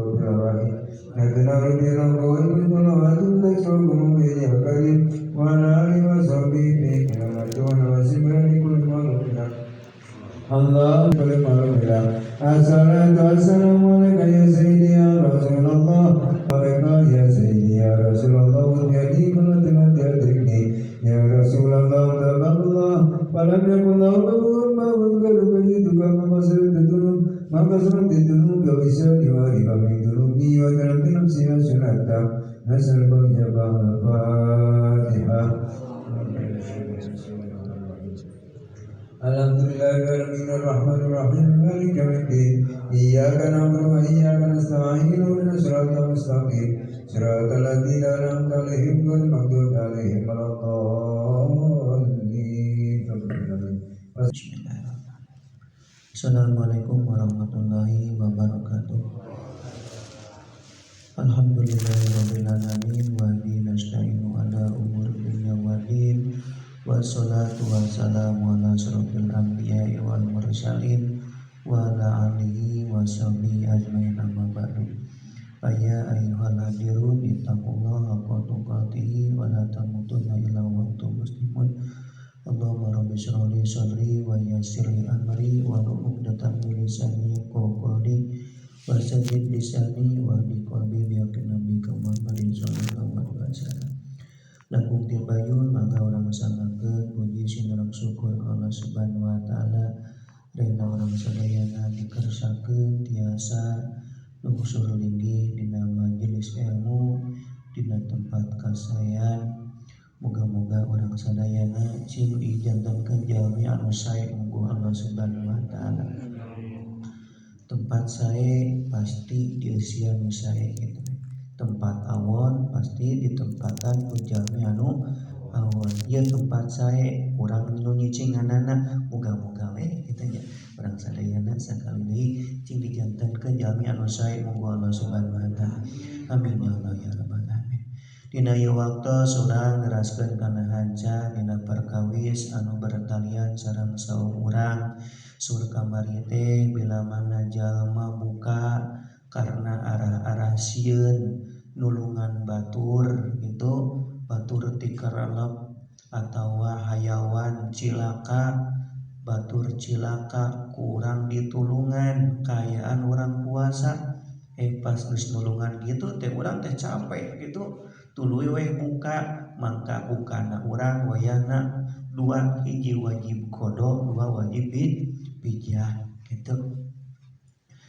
والرواحي نبنا ربنا قوي بالصلوات تسرقهم يا كريم وعلى آله وصحبه بكما دون وسبحان كل مغفرة الله كل مغفرة الصلاة والسلام عليك يا سيدي يا رسول الله عليك يا سيدي يا رسول الله وجدي كل تدركني يا رسول الله تبارك الله فلم يكن له كفوا ما أذكر بجدك ما سرت الذنوب ما كسرت الذنوب وبسر وارب من ذنوبي وتركت نفسي وسنتا نسألك الجبال الفاتحة Alhamdulillahirrahmanirrahim Ar-Rahmanir-Rahim Maliki yaumiddin Iyyaka na'budu wa iyyaka nasta'in ihdinas siratal mustaqim siratal ladzina an'amta 'alaihim ghairil maghdubi 'alaihim waladdallin. Assalamualaikum warahmatullahi wabarakatuh. Alhamdulillahirabbil alamin wa bihi nasta'inu ala umuri dunya waddin. Wassalatu wassalamu ala asyrofil anbiya'i wal mursalin wa ala alihi wa sahbihi ajmain amma ba'du. Ya ayyuhal hadirun ittaqullaha haqqa tuqatih wa la tamutunna illa wa antum muslimun. Allahumma rabbi shrah li sadri wa yassir li amri wa hlul 'uqdatam min lisani yafqahu qawli wasaddid lisani wa hdi qalbi bi haqqi nabiyika Muhammadin sallallahu alaihi wasallam. Langkung tibayun mangga urang sangakeun puji sinurang syukur Allah Subhanahu wa taala rena urang sadayana dikersakeun tiasa nuhur linggih dina majelis ilmu dina tempat kasayan. Moga-moga urang sadayana cing dijantankeun jalmi anu sae muga Allah Subhanahu wa taala. Tempat sae pasti di usia nu sae gitu. Tempat awon pasti ditempatan ku jalmi anu awon. Ieu tempat sae urang nu nyicinganana muga-muga we kitu nya. Urang sadayana sakali deui cing dijantankeun jalmi anu sae muga Allah Subhanahu wa taala. Amin ya Allah ya rabbal alamin. Dina ieu waktu surang neraskeun kana hanca dina perkawis anu bertalian sareng saum urang sur kamari teh bila mana jalma buka karena arah-arah sieun nulungan batur gitu, batur tikerelep atawa hayawan cilaka, batur cilaka kurang ditulungan kayaan urang puasa pas geus nulungan gitu teh urang teh capek gitu tuluy we buka mangka bukana urang wayahna dua, hiji wajib qada dua wajib pijah gitu.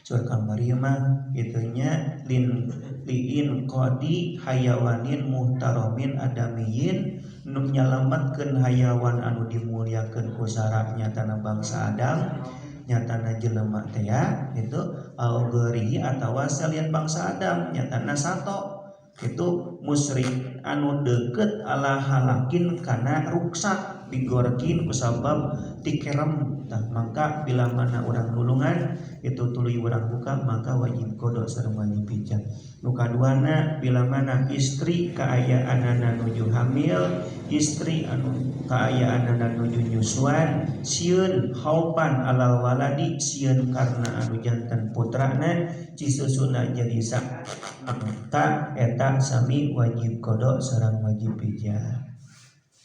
Sur kamari mah itunya liin qadi hayawanin muhtaramin adamiyin nu nyalametkeun hayawan anu dimulyakeun ku syarak nyatana bangsa Adam nyatana jelema teh ya itu augeri atawa salian bangsa Adam nyatana sato itu musyrik anu deukeut ala halakin kana ruksak digorkin kusabab tikerem. Tah maka bila mana urang nulungan itu tuluy urang buka maka wajib qada sareng wajib pijah. Nu kaduana bila mana istri kaayaanana nuju hamil, istri anu kaayaanana nuju nyusuan, sieun haupan alal waladi sieun karna anu janten putrana cisusuna jadi sak maka eta sami wajib qada sareng wajib pijah.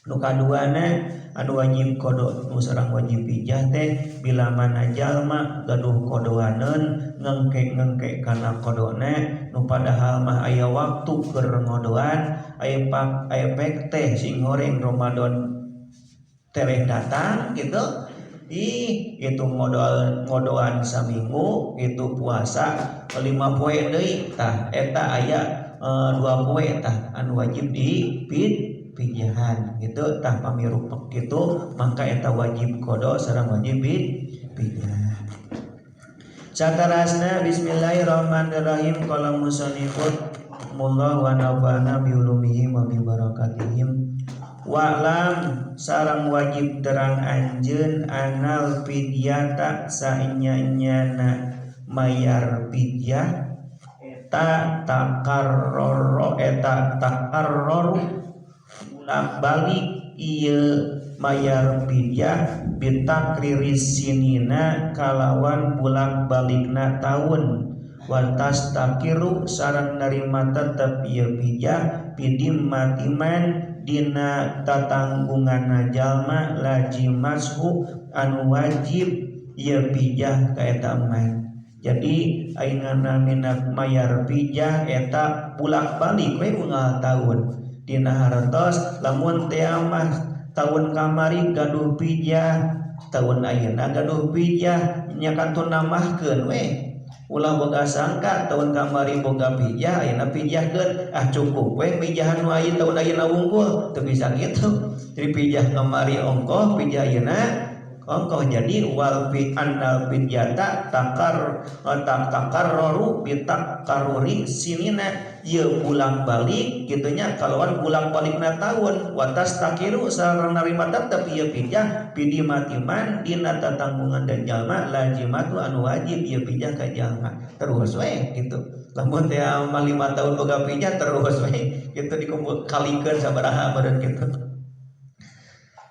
Nu kaduana anu wajib qada nu sareng wajib pijah teh bila mana jalma gaduh qadaaneun ngengke kana qadana nu padahal mah aya waktu keur ngodoan aya pek teh sing goreng Ramadan tereh datang gitu. Itu ngodoan saminggu itu puasa 5 poe deui tah eta aya 2 poe tah anu wajib pijahan gitu tah pamirupek gitu maka eta wajib qada sareng wajib pijah. Satarasna bismillahirrahmanirrahim qala musannifun mullah wa nafa'ana bi ulumihi wa bi barakatihim wa lam sareng wajib terang anjeun anal fidyata saenyanyana mayar pidyah eta takarror balik ieu mayar pidyah bitakriris sinina kalawan bulak balikna taun Watas takiru sarang narima tetep ieu pijah pidim matiman dina tatanggungan jalma lajimashu anu wajib ieu pijah ka eta main. Jadi aingana minat mayar pijah eta bulak-balik we unggal tahun dina hartos lamun teu mah tahun kamari gaduh pijah tahun ayeuna gaduh pijah nya kantun nambahkeun we ulah boga sangka tahun kamari boga pijah ayeuna pijahkeun cukup we pijahan nu aya tahun ayeuna wungkul teu bisa kitu. Jadi pijah kamari ongkoh pijah ayeuna ongkoh. Jadi wal fi annal pijata takarroru bitak karuri sinina ieu bolak-balik gitunya kalawan bolak-balikna tahun watas takiru sareng narima tetep ieu pijah pidi matiman dina tatanggungan dan jalma lazimatu anu wajib ieu pijah ka jalma terus we gitu. Lamun teh 5 tahun boga pijah terus we kitu dikumpul kalikeun sabaraha badan kitu.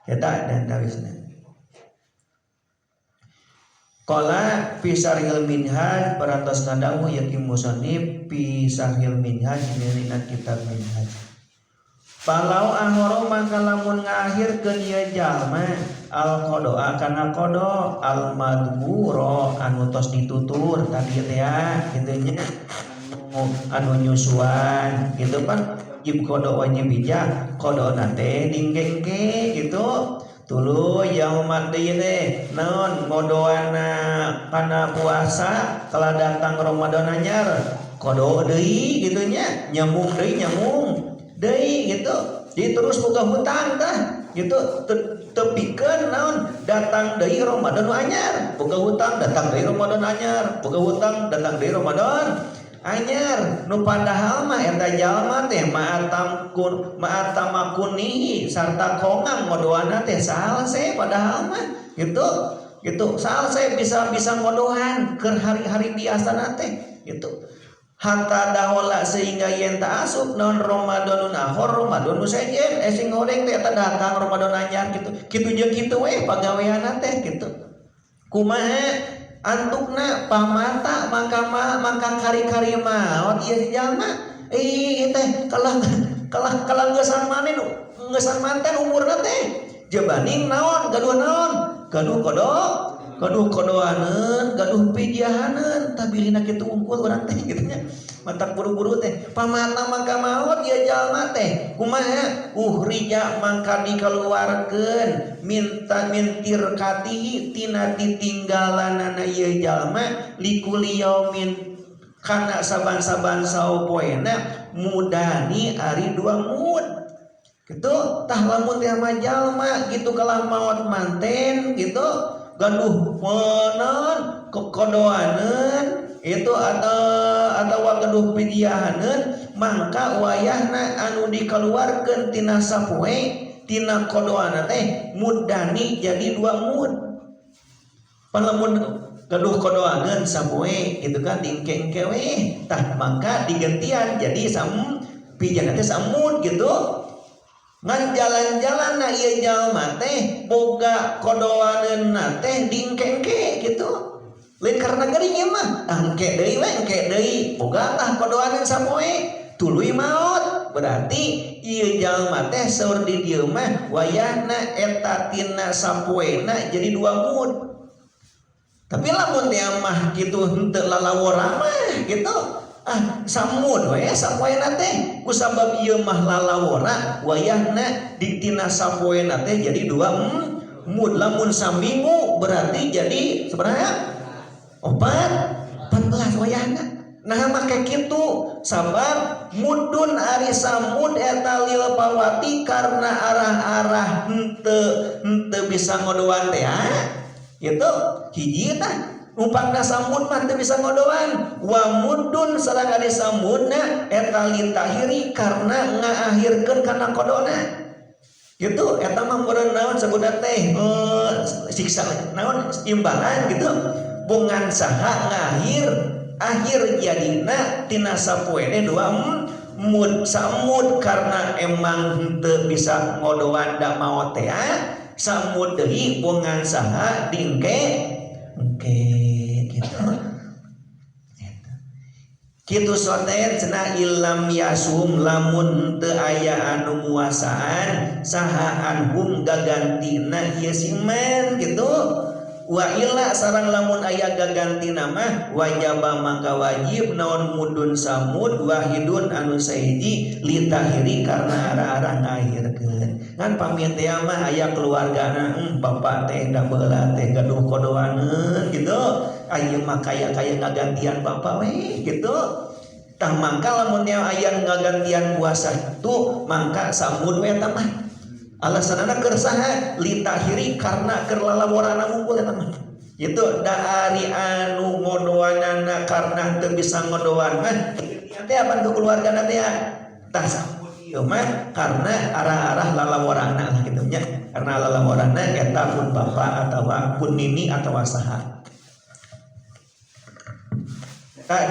Eta dan tawisna Qala fi sarhil minhaj parantos ngadawu yakin musannif fi sarhil minhaj dina kitab minhaj. Palau ahoro maka lamun ngahirkeun ieu jalma al qada kana qada al madhuro anu tos ditutur tadi teh kitu nya anu nyusuan gitu kan jib qada wajib bijak qada teh dinggengke gitu. Tulu yaumat deui naon ngodoana kana puasa kala datang Ramadan anyar kodo deui kitu nya nyambung deui gitu. Jadi terus boga hutang tah gitu tepikeun naon datang deui Ramadan anyar boga hutang datang deui Ramadan anyar boga hutang datang deui Ramadan anyar nu padahal mah eta jalma teh ma'atamakunihi sarta kongang ngodoana teh salse padahal mah gitu salse bisa ngodohan keur hari-hari biasana teh gitu hatta dahola sehingga yen ta asup naon Ramadanun ahor Ramadan sejen sing goreng teh eta datang Ramadan anyar gitu jeung kitu we pagaweana teh gitu kumaha antukna pamata mangka kari-kari maot ieu jalma teh kalah gesan manten umurna teh jebaning naon gaduh kodoaneun gaduh pijahaneun tabilina kitu unggul urang teh kitu nya matak buru-buru teh pamata mangka maot ieu jalma teh kumaha rija mangka dikeluarkeun mintir katihi tina ditinggalanana ieu jalma likuli yaumin kana saban-saban sapoena mudani ari 2 mud gitu tah lamun teh mah jalma gitu kalah maot manten gitu gaduh menon kodoaneun itu atau gaduh pijiahaneun mangka wayahna anu dikeluarkeun tina sapoe tina kodoana teh mudani jadi 2 mud. Palamun gaduh kodoaneun sapoe gitu kan dingke-engke we tah mangka digantian jadi pijana teh samud gitu. Ngan jalan-jalan na ieu jalma teh boga kodoaneunna teh dingke-engke gitu. Lain karena geuring mah engke deui boga tah kodoaneun sapoe tuluy maot berarti ieu jalma teh saur di dieu mah wayahna eta tina sapoena jadi 2 mud. Tapi lamun teh mah kitu henteu lalawora mah gitu samud we sapoena teh kusabab ieu mah lalawora wayahna di tina sapoena teh jadi 2 mud. Lamun saminggu berarti jadi sebenarnya 14 wayahna. Nah make kitu sabab mudun ari samud eta lil pawati karena arah-arah henteu bisa ngodoan teh gitu hiji tah upangna samud mah teu bisa ngodoan wa mudun sareng ari samudna eta litahiri karena ngaakhirkeun kana kodona gitu eta mah meureun naon sabuda teh siksa naon imbalan gitu bungan saha akhir jadina tina sapoene 2 mud samud karena emang henteu bisa ngodoan da maot teh samud deui bungan saha dingke gitu. kitu soten cenah illam yasum lamun teu aya anu muasaan saha anhum gagantina ieu siman gitu. Wa illa sareng lamun aya gagantina mah wajaba maka wajib naon mudun samud wahidun anu sahiji litahiri karena arah-arah ngahirkeun. Ngan pamit mah aya keluargana bapak teh da beula teh gaduh kodoaneun gitu. Aya mah kaya ngagantian bapak we gitu. Tah mangka lamun aya ngagantian puasa itu mangka samud we eta mah. Alasanana keur saha? Litahiri karena keur lalaborana unggul eta mah. Itu da ari anu ngodoanana karena teu bisa ngodoan mah teh apa untuk keluargana teh tah samud ieu mah karena arah-arah lalaborana lah kitu nya. Karena lalaborana eta pun bapak atawa pun nini atawa saha. Tak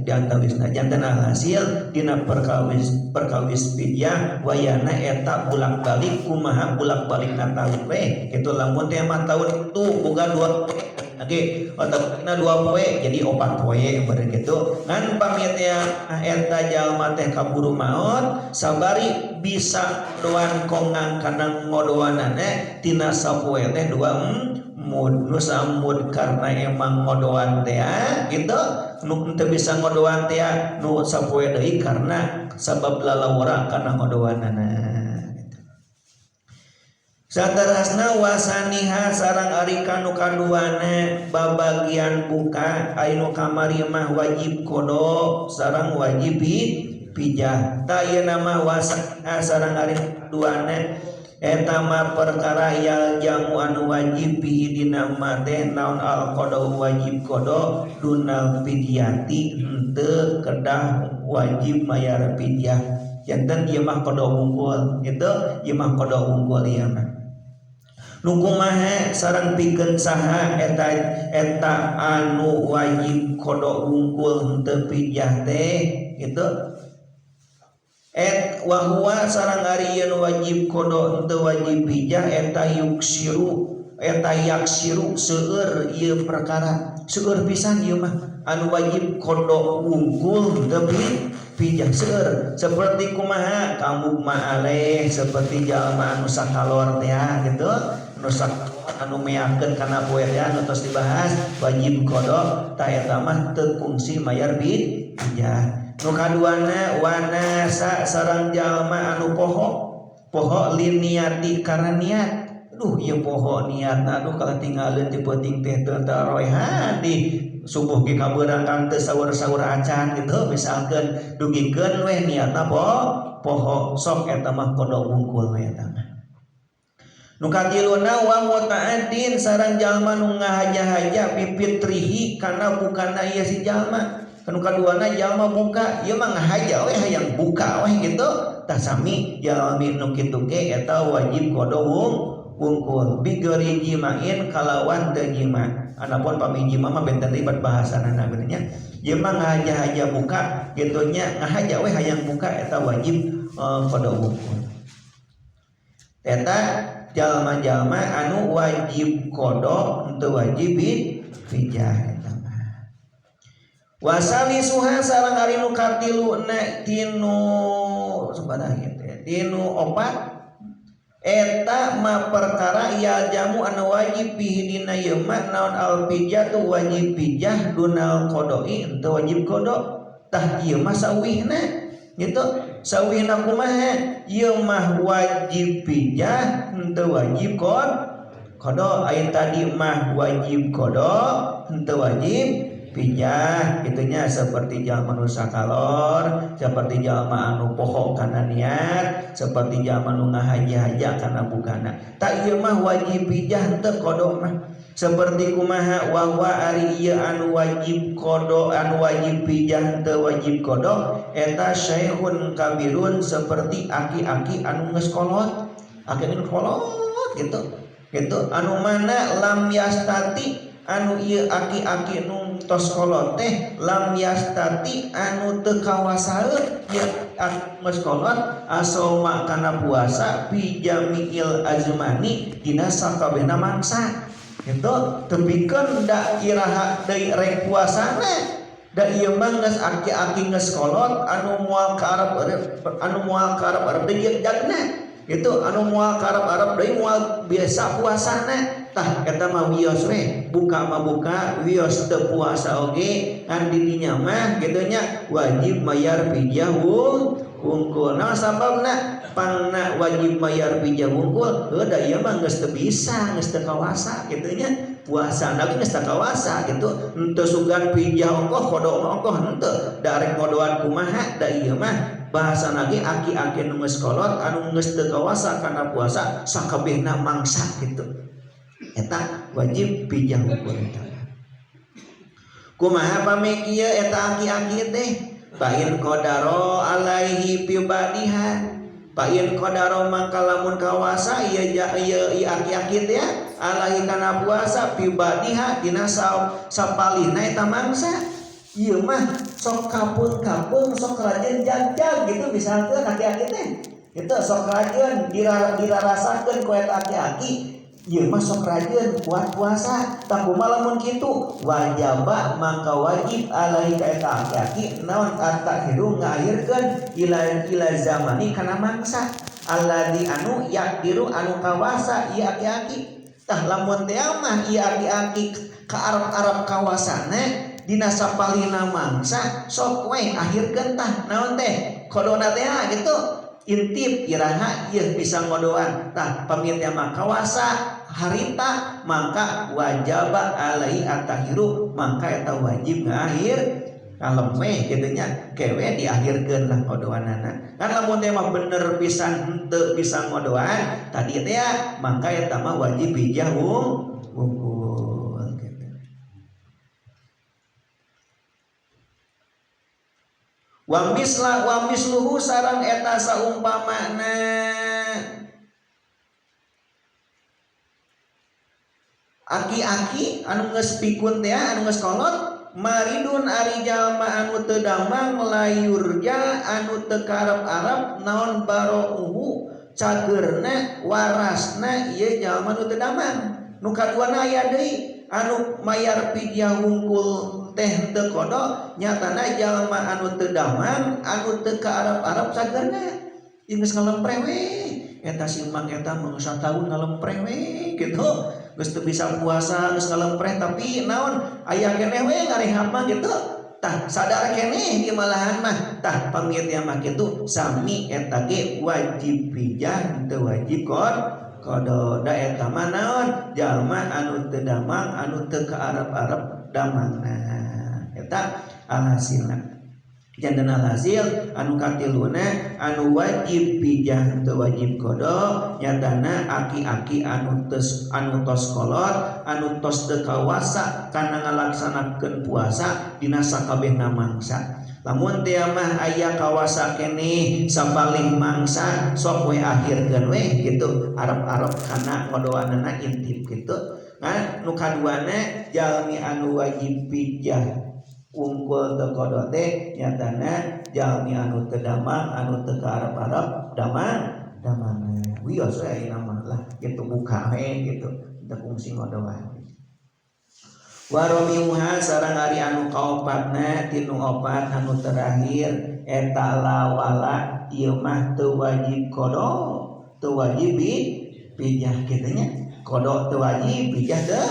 diantawisna jantan alhasil dina perkawis pidyah wayana eta bulak balik kumaha bulak balik na tahun we kitu lamun teh mah tahun itu boga 2 poe oke otakna 2 poe jadi 4 poe bener kitu ngan pamitnya eta jalma teh kaburu maot sabari bisa doan kongang kana ngodoanana tina sapoe teh 2 mud nu samud karena emang ngodoan teh gitu nu teu bisa ngodoan teh nu sapoe deui karena sabab lalawara kana ngodoanana gitu. Saterasna wasaniha sareng ari kanu kaduana babagian buka anu kamari mah wajib kodo sareng wajib pijah ta ieu nama wasaniha sareng ari kaduana eta mah perkara yal jamu anu wajib bihi dina teh naon al qada wajib qada dunal fidyati henteu kedah wajib mayar fidyah janten ieu mah qada unggul gitu ieu mah qada unggul ieu mah nu kumaha sareng pikeun saha eta anu wajib qada unggul henteu fidyah teh gitu wa huwa sareng ari yen wajib qada henteu wajib hijah eta yaksiru seueur ieu perkara seueur pisan ieu mah anu wajib qada unggul henteu hijah seueur seperti kumaha kamu maaleh seperti jalma anu sakalor teh gitu anu anu meyakeun kana poe teh anu tos dibahas wajib qada ta eta mah teu kungsi mayar hijah. Nu kaduana wanasa sareng jalma anu poho liniati karena niat duh ieu poho niatna aduh kalau tinggalin ti penting teh teu taroehan di subuh ge kabeurang teu saur-saur acan gitu misalkeun dugikeun we niatna poho sok eta mah qada wungkul we eta mah. Nu katiluna wa muta'addin sareng jalma nu ngahaja-haja bipitrihi kana bukana ieu si jalma. Kanu kaduana jalma buka ieu mah ngahaja we hayang buka we gitu tah sami jalmi nu kitu ge eta wajib qada wungkul bigeri jimain kalawan teu jima anapun pami jima mah benten ribet bahasanana bener nya ieu mah ngahaja-haja buka kitu nya ngahaja we hayang buka eta wajib qada wungkul eta jalma-jalma anu wajib qada henteu wajib fijah wasali suha sareng ari nu katiluna tinu sabaraha teh tinu opat eta ma perkara ya jamu anu wajib bihi dina ieu mah naon al pijatu wajib pijah dunal qodoi henteu wajib qada tah ieu mah sawihna gitu sawihna kumaha ieu mah wajib pijah henteu wajib qada aya tadi mah wajib qada henteu wajib pijah itunya seperti jalma nu sakalor seperti jalma anu poho kana niat seperti jalma nu ngahaja-haja kana bukana tak ieu mah wajib pijah henteu qada mah seperti kumaha wa ari ieu anu wajib qada anu wajib pijah henteu wajib qada eta syaikhun kabirun seperti aki-aki anu geus kolot aki anu kolot gitu anu mana lam yastati anu ieu aki-aki nu tos kolot teh lam yastati anu teu kawasaeun ieu geus kolot asoma kana puasa fi jamiil azmani dina sakabehna mangsa gitu teu pikeun da iraha deui rek puasana da ieu mah geus aki-aki geus kolot anu moal ka Arab deui jagna itu anu moal ka Arab deui moal biasa puasana tah eta mah wios we buka mah buka wios teu puasa oge kan di dinya mah kitu nya wajib mayar fidyah wungkul. Nah sababna pangna wajib mayar fidyah wungkul da ieu mah geus teu bisa geus teu kawasa kitu nya puasa lagi geus teu kawasa gitu henteu sugan fidyah ongkoh kodo ongkoh henteu darek ngodoan kumaha da ieu mah bahasa lagi aki-aki nu geus kolot anu geus teu kawasa kana puasa sakabehna mangsa gitu eta wajib fidyah wungkul eta. Kumaha pami kieu eta aki-aki teh pain qadaro alaihi fi badiha pain qadaro mangka lamun kawasa ieu aki-aki teh alaihi kana puasa fi badiha dina sapalihna eta mangsa ieu mah sok kapung-kapung sok rajin jag-jag gitu misalkan aki-aki teh itu sok rajin dirarasakeun ku eta aki-aki ieu mah sok rajin kuat puasa tah kumaha lamun kitu wajaba mangka wajib alaihi ka eta aki-aki naon at-takhiru ngakhirkeun ila zamani kana mangsa alladzi anu yakdiru anu kawasa ieu aki-aki tah lamun teh mah ieu aki-aki ka Arab kawasana dina sapalihna mangsa sok we akhirkeun tah naon teh kodona teh gitu intip iraha ieu bisa ngodoan tah pamit mah kawasa harita maka wajaba alai at-tahiru maka eta wajib ngakhir kalem we kitu nya kewe diakhirkeun lah ngodoanana kan lamun teh mah bener pisan henteu bisa ngodoan tadi teh maka eta mah wajib fidyah wungkul gitu. Wa misluhu sareng eta saumpamana aki-aki anu geus pikun teh anu geus kolot maridun ari jalma anu teu damang layurja anu teu karep-arep naon barouhu cageurna warasna ieu jalma anu teu damang nu kaduana aya deui anu mayar fidyah wungkul teh teu kodo nyatana jalma anu teu damang anu teu karep-arep cageurna ieu geus ngalempreh we eta simak eta mah tahun ngalempreh we gitu geus teu bisa puasa geus ngalempreh tapi naon aya keneh we ngarehap mah gitu tah sadar keneh ieu malahan mah tah pamit mah kitu sami eta ge wajib fidyah teu wajib kodo da eta mah naon jalma anu teu damang anu teu kaarep-arep damangna eta alhasilna jandana hasil anu katiluna anu wajib fidyah teu wajib kodo nyatana aki-aki anu tos kolot anu tos teu kawasa kana ngalaksanakeun puasa dina sakabehna mangsa lamun teh mah aya kawasa keneh sapaling mangsa sok we akhirkeun we kitu arep-arep kana ngodoanana intip kitu kan nu kaduana jalmi anu wajib fidyah wungkul teu kodo teh nyatana jalmi anu teu damang anu teu karep-arep damang wios we ayeuna mah lah kitu buka we kitu teu fungsi ngodoan waromiuha sareng ari anu kaopatna tinu opat anu terakhir eta lawala ieu mah teu wajib kodo teu wajib fidyah kitu nya kodo teu wajib fidyah teu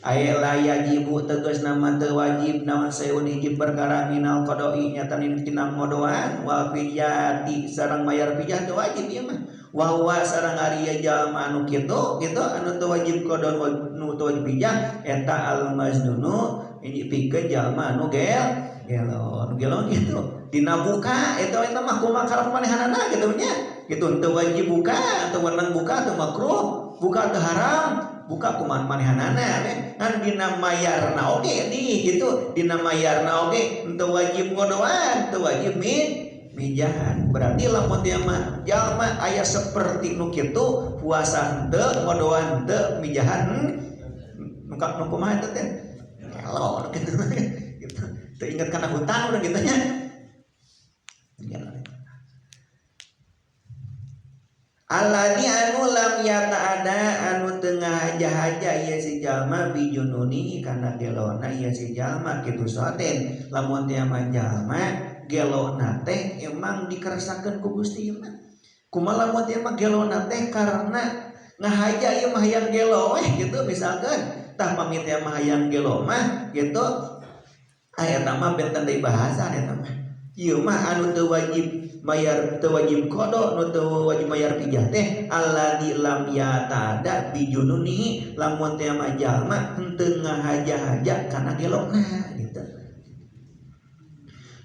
aya yajibu tegas nama teu wajib naon saeun hiji perkara minal qada'i nyatanin tina ngodoan wa fidyati sareng mayar fidyah teu wajib ieu mah wa huwa sareng ari jalma anu kitu anu teu wajib qada nu teu wajib fidyah eta al maznunu hiji pikeun jalma anu gelon gitu dina buka eta mah kumaha karep manehanana kitu nya kitu teu wajib buka teu wenang buka teu makruh buka teu haram buka kumaha manehanana kan dina mayarna oge gitu dina mayarna oge henteu wajib ngodoan teu wajib mijahan berarti lamun dia mah jalma aya saperti nu kitu puasa henteu ngodoan henteu mijahan nu kumaha eta teh elo kitu gitu teu inget kana hutang urang kitu nya Alladzi anu lam yata'ada anu tengah haja-haja ieu si jalma bijununi kana gelona ieu si jalma kitu soten lamun teh mah jalma gelona teh emang dikeresakeun ku Gusti mah kumaha lamun teh mah gelona teh karena ngahaja ieu mah hayang gelo gitu misalkan tah pamit teh mah hayang gelo mah gitu aya eta mah benten deui bahasa eta mah ieu mah anu teu wajib bayar teu wajib qada nu teu wajib bayar pijah teh alladzi lam yatada bijununi lamun teh mah jalma henteu ngahaja-haja kana gelona gitu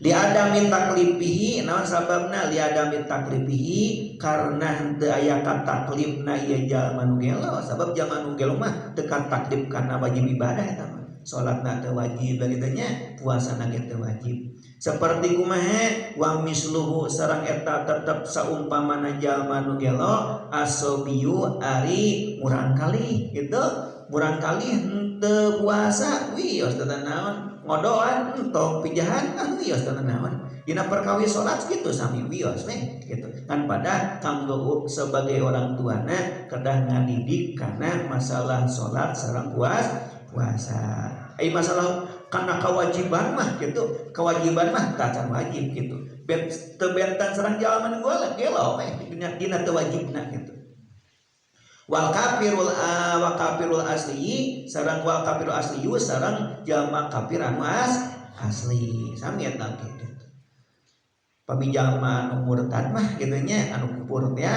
li adami taklifihi naon sababna li adami taklifihi karena henteu aya kataklifna ieu jalma nu gelo sabab jalma nu gelo mah teu kataklif kana wajib ibadah eta mah salatna teu wajib begitu nya puasana ge teu wajib seperti kumaha wa misluhu sareng eta tetep saumpamana jalma nu gelo asobiyu ari murang kali gitu murang kali henteu puasa wios teu naon ngodoan entong pijahan wios teu naon dina perkawis salat kitu sami wios gitu kan pada kanggo sebagai orang tuana kedah ngadidik kana masalah salat sareng puasa ai masalah karena kewajiban mah gitu kewajiban mah tacan wajib gitu teu benten sareng jalma nu gelo dina teu wajibna gitu wal kafirul asli sareng wal kafirul asli sareng jalma kafir anu asli sami eta gitu pami jalma anu murtad mah kitu nya anu kufur teh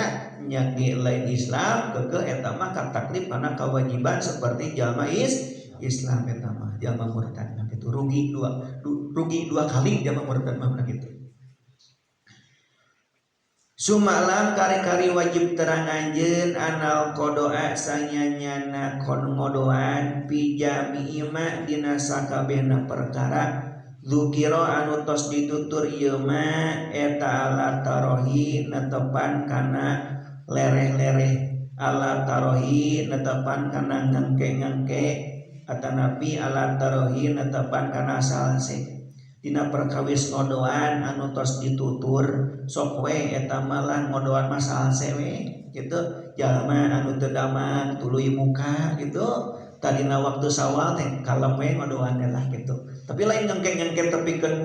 nya lain Islam keukeuh eta mah kataklif kana kewajiban seperti jalma Islam eta mah jalma murtad mah kitu rugi dua kali jalma murtad mah kitu sumalam kari-kari wajib terang anjeun anal qada'a sanyanyana kon ngodoan pijami ima dina sakabehna perkara dzukira anu tos ditutur ieu mah eta ala tarohi netepan kana lereh-lereh ala tarohi netepan kana ngengke-ngengke atanapi ala tarohi netepan kana salse dina perkawis ngodoan anu tos ditutur sok we eta malah ngodoan masalah sewe gitu jalma anu teu damang tuluy muka gitu tadina waktu sawal teh kalem we ngodoan lah gitu tapi lain ngengke-ngengke tepikeun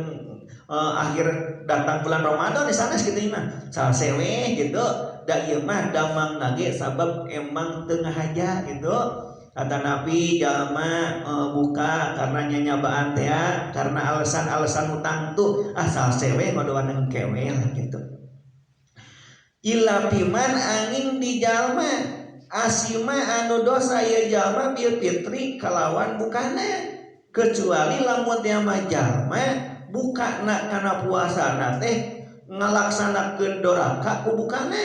akhir datang bulan Ramadan di sana kitu mah salah sewe gitu da ieu mah damang nage sabab emang teu ngahaja gitu kata Nabi jalma buka karena nyanyabaan teh karena alasan utang tuh asal sewe ngodoan engkewe lah gitu illa piman angin di jalma asima anu dosa ya jalma bil fitri kalawan bukana kecuali lamun teh mah jalma bukana kana puasana teh ngalaksanakeun doraka ku bukana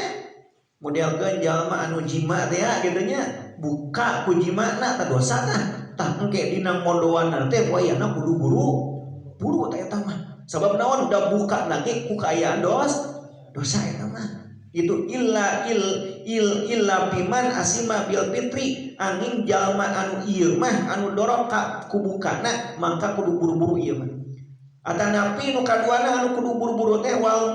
modelkeun jalma anu jima teh kitu nya buka ku jimana tah dosana tah engke dina ngodoan teh wayana kudu buru teh eta mah sabab naon da buka lagi ku kaayaan dosa eta mah itu illa biman asima bil fitri angin jalma anu ieu mah anu dorok ka ku bukana mangka kudu buru-buru ieu mah atanapi nu kaduana anu kudu buru-buru teh wal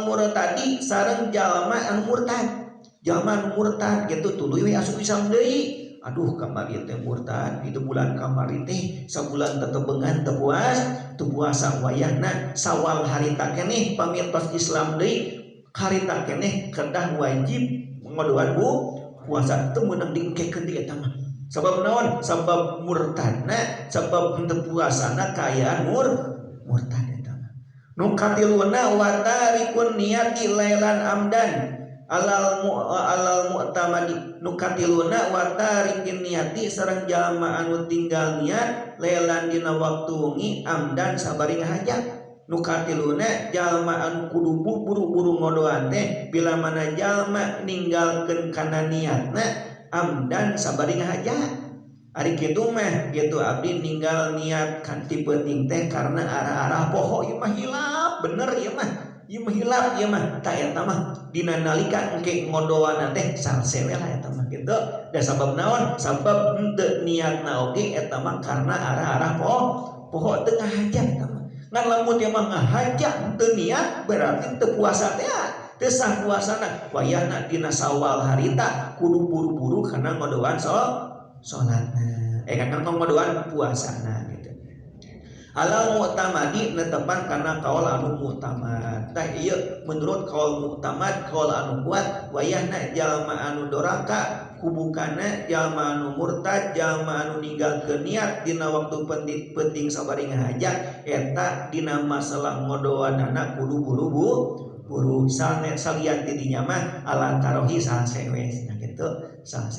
murtadi sareng jalma anu murtad jalma anu murtad gitu tuluy we asup Islam deui aduh kamari teh murtad itu bulan kamari teh sabulan tetebengan teu puasa wayahna sawal harita keneh pamirtos Islam deui harita keneh kedah wajib ngodoan puasa teu meunang diengkekeun di eta mah sabab naon sabab murtadna sabab henteu puasana kaayaan murtad eta mah nu katiluna wa tarikun niati lailan amdan alal mu'tamadi nukatiluna wa tarikin niati sareng jalma anu tinggal niat lelan dina waktu wengi amdan sabari ngahaja nukatiluna jalma anu kudu buru-buru ngodoan teh bila mana jalma ninggalkeun kana niatna amdan sabari ngahaja ari kitu mah kitu abdi ninggal niat kanti penting teh karena arah-arah poho ieu mah hilap bener ieu mah ieu mah hilap ieu mah ta eta mah dina nalika engke ngodoan teh salse we lah eta mah kitu da sabab naon sabab henteu niatna oge eta mah karena arah-arah poho teu ngahaja eta mah ngan lamun ieu mah ngahaja henteu niat berarti teu puasa teh teu sah puasana wayahna dina Sawal harita kudu buru-buru kana ngodoan salatna kana ngodoan puasana gitu. Alal mu'tamadi netepan karena kaul anu mu'tamad. Tah ieu menurut kaul mu'tamad kaul anu kuat wayahna jalma anu doraka kubukana jalma anu murtad jalma anu ninggalkeun niat dina waktu penting sabari ngahajat eta dina masalah ngodoanana kudu buru-buru salian ti dinya mah ala tarohi sasewe nya kitu saha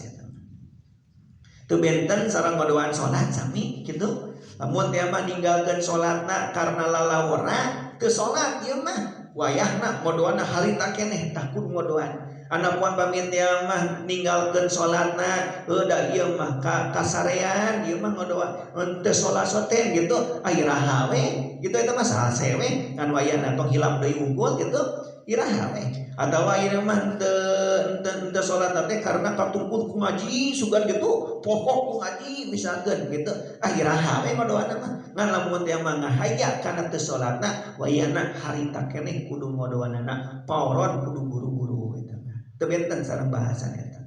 teu benten sareng ngodoan salat sami kitu. Lamun teh mah ninggalkeun salatna karena lalawara teu salat ieu mah wayahna ngodoanna harita keneh takut ngodoan. Anapuan pamitian mah ninggalkeun salatna da ieu mah kasarean ieu mah ngodoan teu salat soten gitu iraha we gitu eta mah sasewe kan wayahna tong hilap deui unggul gitu iraha we atawa ieu mah teu salat teh karena katumpul ku ngaji sugan gitu pokok ku ngaji misalkeun gitu iraha we ngodoanna mah ngan lamun teh mah ngahaya kana teu salatna wayahna harita keneh kudu ngodoanana pauron kudu buru-buru eta mah teu benten sareng bahasan eta.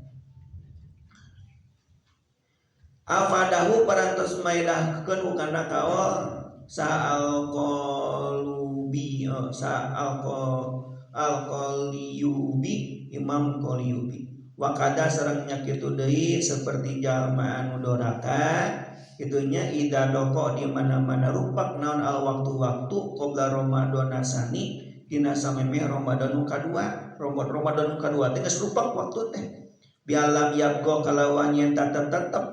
Afadahu parantos maidahkeun kana kaul sa'al-qaliyubi Imam Qaliyubi wa kada sareng nya kitu deui saperti jalma anu doraka kitunya ida doko di mana-mana rupak naon al waktu-waktu qabla Ramadan asani dina samemeh Ramadan nu kadua Ramadan nu kadua teh geus rupak waktu teh bialam yabgo kalawan yen tetep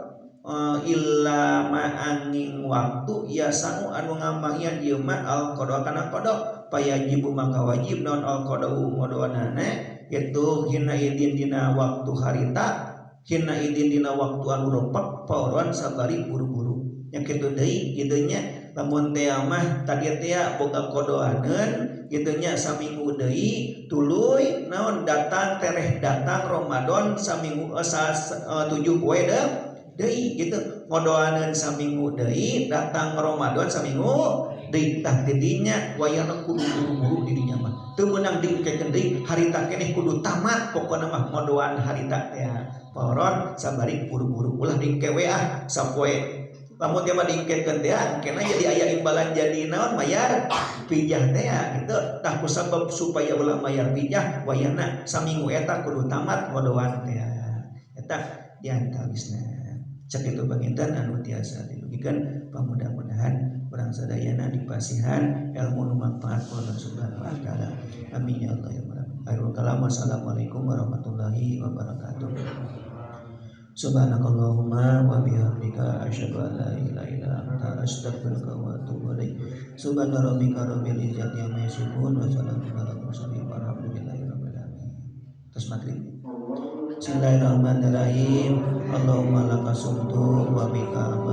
illa ma'anging waktu ya sanu anu ngamahian ieu mah al qada kana qada payajibu maka wajib naon al qada ngodoanana itu hina idin dina waktu harita hina idin dina waktu anu rupak pauron sabari buru-buru nya kitu deui kitu nya lamun teh mah tadi teh boga qadaaneun kitu nya saminggu deui tuluy naon datang tereh datang Ramadan saminggu 7 poe deui gitu ngodoaneun saminggu deui datang Ramadan saminggu deui tah tidinya wayahna kudu buru-buru di dinya mah teu meunang diengkeun deui harita keneh kudu tamat pokona mah ngodoan harita ya pauron sabari buru-buru ulah diengke we sapoe lamun teh mah diengkeun teh engkena jadi aya imbalan jadi naon mayar pijah teh gitu tah kusabab supaya ulah mayar pijah wayahna saminggu eta kudu tamat ngodoan teh eta diantawisna cek itu panginten anu tiasa dilugikeun pamudah-mudahan urang sadayana dipasihan ilmu nu manfaat ku Allah Subhanahu wa taala amin ya Allah ya rabbal alamin. Kalam assalamualaikum warahmatullahi wabarakatuh. Subhanakallahumma wa bihamdika asyhadu an la ilaha illa anta astaghfiruka wa atubu ilaik. Subhana rabbika rabbil izzati amma yasifun wa salamun alal mursalin walhamdulillahi rabbil alamin. Terus maghrib. Bismillahirrahmanirrahim. Allahumma laka sumtu wa bika